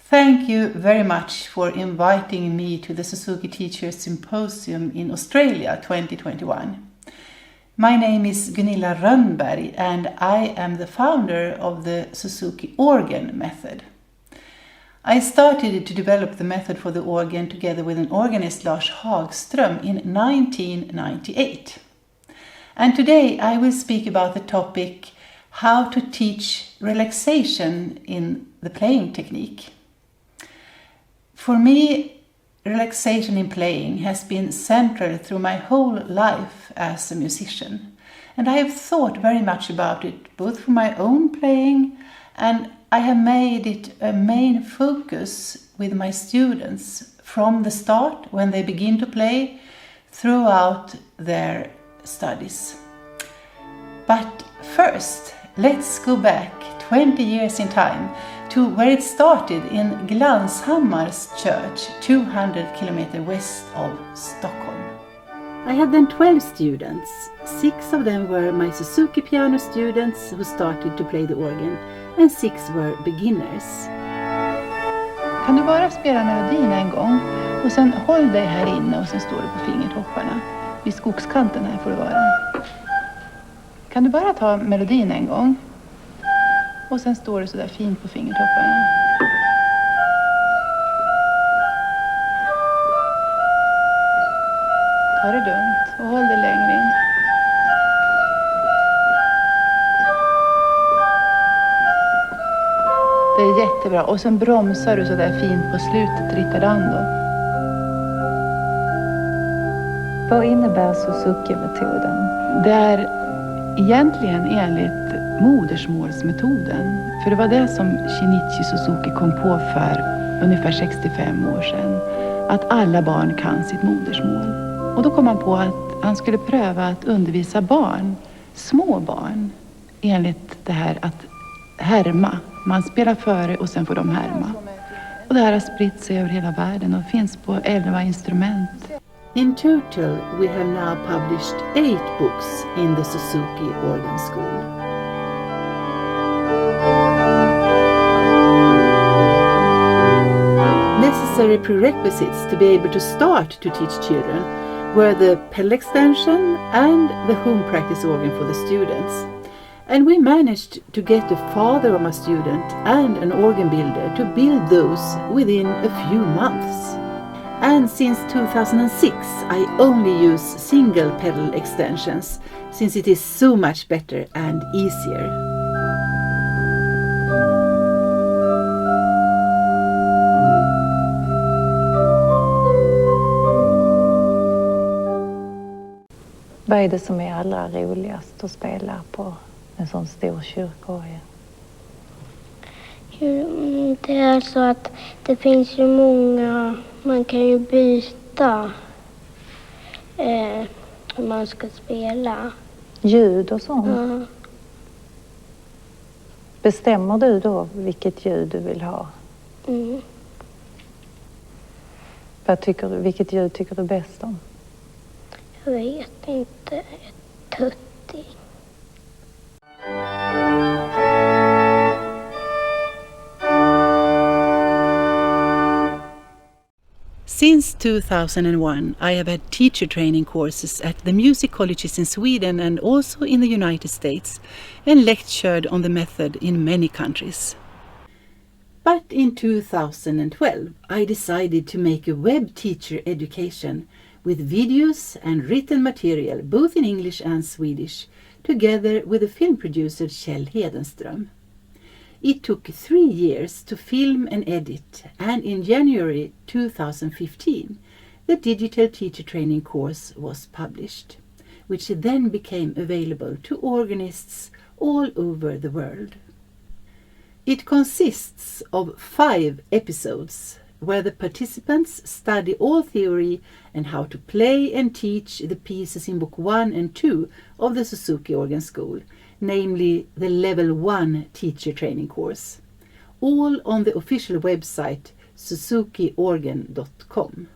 Thank you very much for inviting me to the Suzuki Teacher Symposium in Australia 2021. My name is Gunilla Rönnberg and I am the founder of the Suzuki Organ Method. I started to develop the method for the organ together with an organist Lars Hagström in 1998. And today I will speak about the topic how to teach relaxation in the playing technique. For me, relaxation in playing has been central through my whole life as a musician. And I have thought very much about it, both for my own playing, and I have made it a main focus with my students from the start, when they begin to play, throughout their studies. But first, let's go back 20 years in time to where it started in Glanshammar's church, 200 kilometers west of Stockholm. I had then 12 students. 6 of them were my Suzuki piano students who started to play the organ, and 6 were beginners. Kan du bara spela melodin en gång och sen håll dig här inne och sen står du på fingertopparna. Vid skogskanten här får du vara. Kan du bara ta melodin en gång? Och sen står du så där fint på fingertopparna. Ta det lugnt och håll det längre in. Det är jättebra. Och sen bromsar du så där fint på slutet, ritardando. Vad innebär Suzuki-metoden? Det är egentligen enligt modersmålsmetoden. För det var det som Shinichi Suzuki kom på för ungefär 65 år sedan. Att alla barn kan sitt modersmål. Och då kom han på att han skulle pröva att undervisa barn, små barn, enligt det här att härma. Man spelar före och sen får de härma. Och det här har spritt sig över hela världen och finns på 11 instrument. In total, we have now published 8 books in the Suzuki Organ School. Necessary prerequisites to be able to start to teach children were the pedal extension and the home practice organ for the students. And we managed to get the father of my student and an organ builder to build those within a few months. And since 2006 I only use single pedal extensions since it is so much better and easier. Vad är det som är allra roligast att spela på en sån stor kyrkorgel? Det är så att det finns ju många, man kan ju byta hur man ska spela. Ljud och sånt? Ja. Bestämmer du då vilket ljud du vill ha? Mm. Vilket ljud tycker du bäst om? Jag vet inte. Tutti. Since 2001, I have had teacher training courses at the music colleges in Sweden and also in the United States, and lectured on the method in many countries. But in 2012, I decided to make a web teacher education with videos and written material, both in English and Swedish, together with the film producer Kjell Hedenström. It took 3 years to film and edit, and in January 2015, the digital teacher training course was published, which then became available to organists all over the world. It consists of 5 episodes where the participants study all theory and how to play and teach the pieces in Book 1 and 2 of the Suzuki Organ School, namely the Level 1 teacher training course, all on the official website suzukiorgan.com.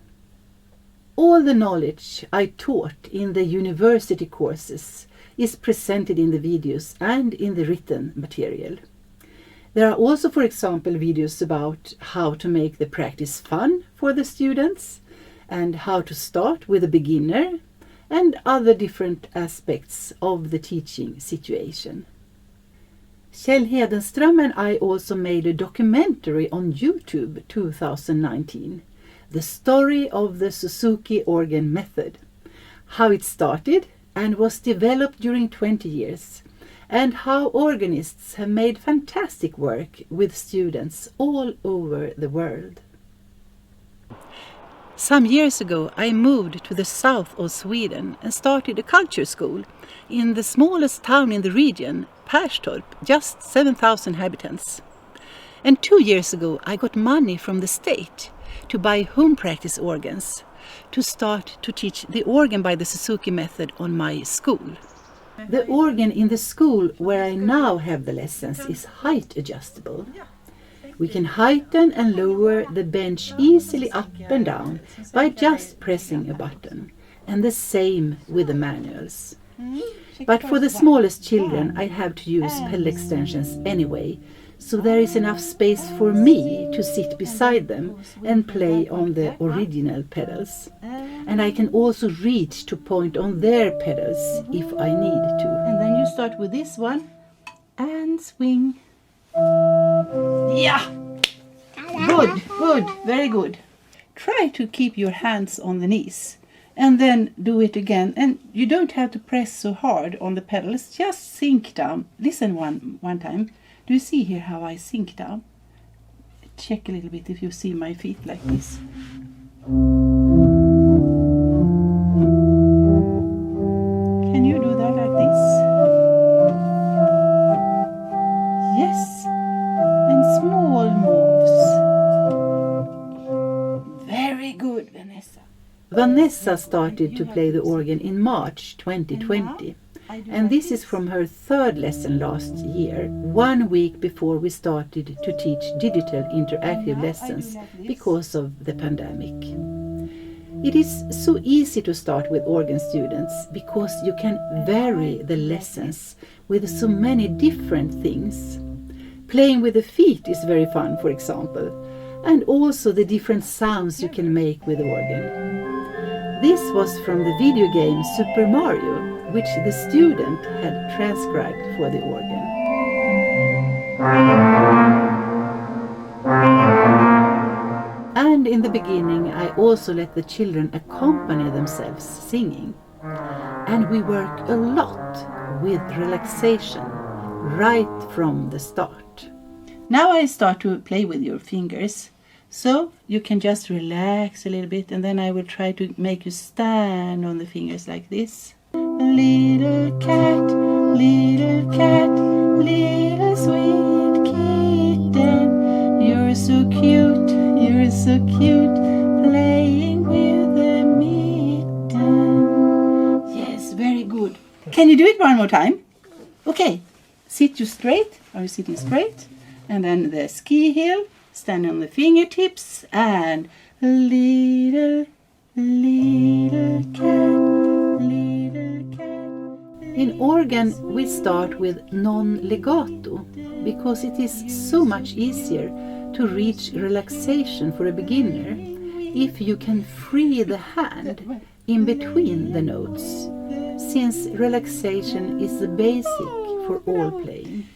All the knowledge I taught in the university courses is presented in the videos and in the written material. There are also, for example, videos about how to make the practice fun for the students and how to start with a beginner and other different aspects of the teaching situation. Kjell Hedenström and I also made a documentary on YouTube 2019, The Story of the Suzuki Organ Method, how it started and was developed during 20 years, and how organists have made fantastic work with students all over the world. Some years ago I moved to the south of Sweden and started a culture school in the smallest town in the region, Perstorp, just 7,000 inhabitants. And 2 years ago I got money from the state to buy home practice organs to start to teach the organ by the Suzuki method on my school. The organ in the school where I now have the lessons is height adjustable. We can heighten and lower the bench easily up and down by just pressing a button, and the same with the manuals. But for the smallest children I have to use pedal extensions anyway, so there is enough space for me to sit beside them and play on the original pedals. And I can also reach to point on their pedals if I need to. And then you start with this one and swing. Yeah! Good, good, very good. Try to keep your hands on the knees and then do it again. And you don't have to press so hard on the pedals, just sink down. Listen one time. Do you see here how I sink down? Check a little bit if you see my feet like this. Can you do that like this? Yes. And small moves. Very good, Vanessa. Vanessa started to play the organ in March 2020. And this is from her third lesson last year, 1 week before we started to teach digital interactive lessons because of the pandemic. It is so easy to start with organ students because you can vary the lessons with so many different things. Playing with the feet is very fun, for example, and also the different sounds you can make with the organ. This was from the video game Super Mario, which the student had transcribed for the organ. And in the beginning I also let the children accompany themselves singing. And we work a lot with relaxation right from the start. Now I start to play with your fingers. So you can just relax a little bit, and then I will try to make you stand on the fingers like this. Little cat, little sweet kitten. You're so cute, playing with a mitten. Yes, very good. Can you do it one more time? Okay, sit you straight. Are you sitting straight? And then the ski heel. Stand on the fingertips and little cat. In organ we start with non-legato because it is so much easier to reach relaxation for a beginner if you can free the hand in between the notes, since relaxation is the basic for all playing.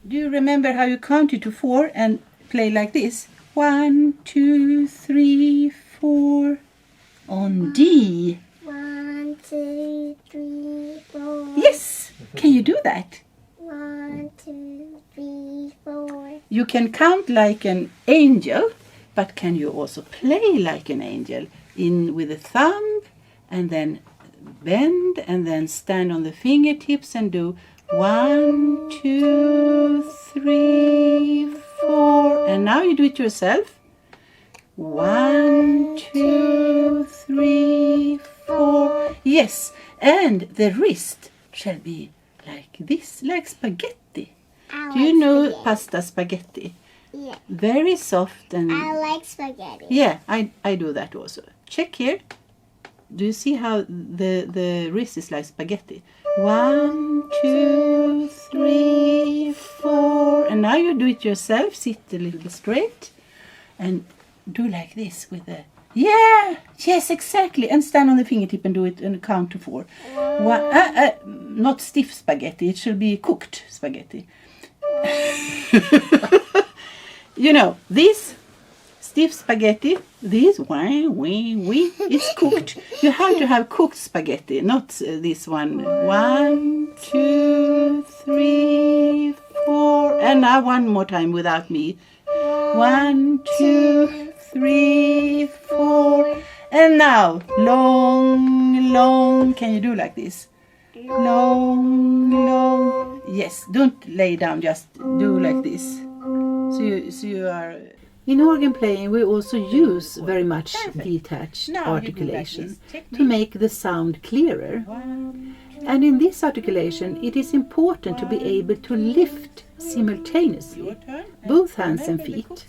Do you remember how you counted to 4 and play like this? 1, 2, 3, 4. On D. 1, 2, 3, 4. Yes. Can you do that? 1, 2, 3, 4. You can count like an angel, but can you also play like an angel? In with the thumb, and then bend, and then stand on the fingertips and do 1, 2, 3, 4. And now you do it yourself. 1, 2, 3, 4. Yes, and the wrist shall be like this, like spaghetti. Do you know spaghetti. pasta spaghetti? Yeah. Very soft and... I like spaghetti. Yeah, I do that also. Check here. Do you see how the wrist is like spaghetti? 1, 2, 3, 4. And now you do it yourself. Sit a little bit straight and do like this with the... Yeah, yes, exactly. And stand on the fingertip and do it and count to 4. Not stiff spaghetti. It should be cooked spaghetti. You know, this stiff spaghetti, this it's cooked. You have to have cooked spaghetti, not this one. 1, 2, 3, 4. And now one more time without me. 1, 2, 3, 4. And now long. Can you do like this? Long. Yes, don't lay down, just do like this. So you are... In organ playing we also use very much detached articulation to make the sound clearer. And in this articulation it is important to be able to lift simultaneously both hands and feet.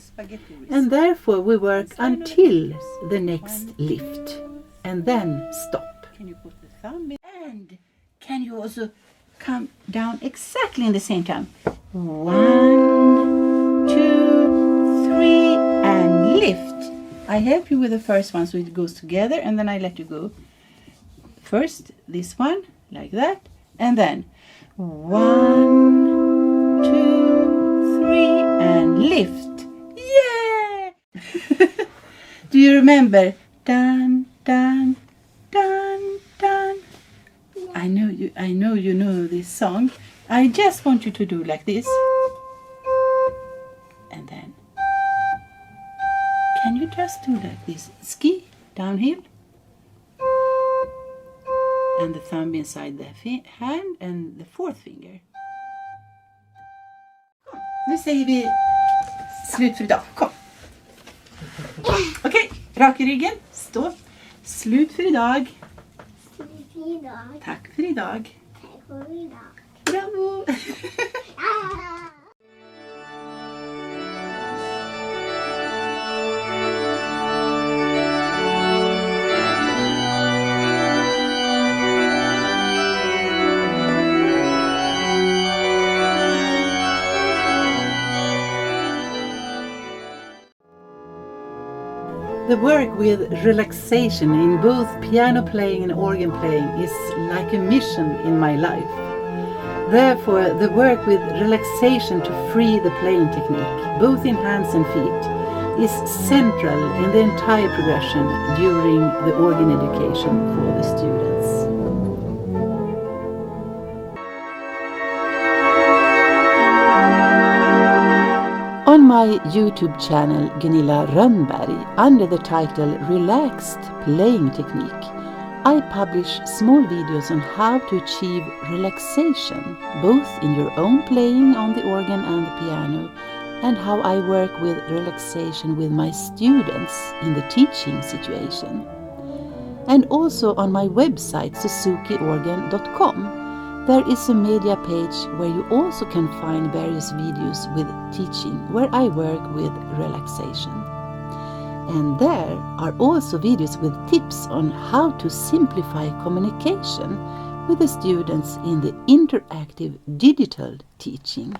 And therefore we work until the next lift and then stop. Can you put the thumb in? And can you also come down exactly in the same time? 1, 2, 3, and lift. I help you with the first one so it goes together, and then I let you go. First this one, like that, and then 1, 2, 3, and lift. Yeah! Do you remember? Dun, dun, dun, dun. I know you know this song. I just want you to do like this. And then can you just do like this? Ski downhill. And the thumb inside the hand and the fourth finger. Nu säger vi slut för idag. Kom. Okej, rak i ryggen. Stå. Slut för idag. Tack för idag. Bravo! The work with relaxation in both piano playing and organ playing is like a mission in my life. Therefore, the work with relaxation to free the playing technique, both in hands and feet, is central in the entire progression during the organ education for the students. On my YouTube channel Gunilla Rönnberg, under the title Relaxed Playing Technique, I publish small videos on how to achieve relaxation, both in your own playing on the organ and the piano, and how I work with relaxation with my students in the teaching situation. And also on my website suzukiorgan.com. There is a media page where you also can find various videos with teaching where I work with relaxation. And there are also videos with tips on how to simplify communication with the students in the interactive digital teaching.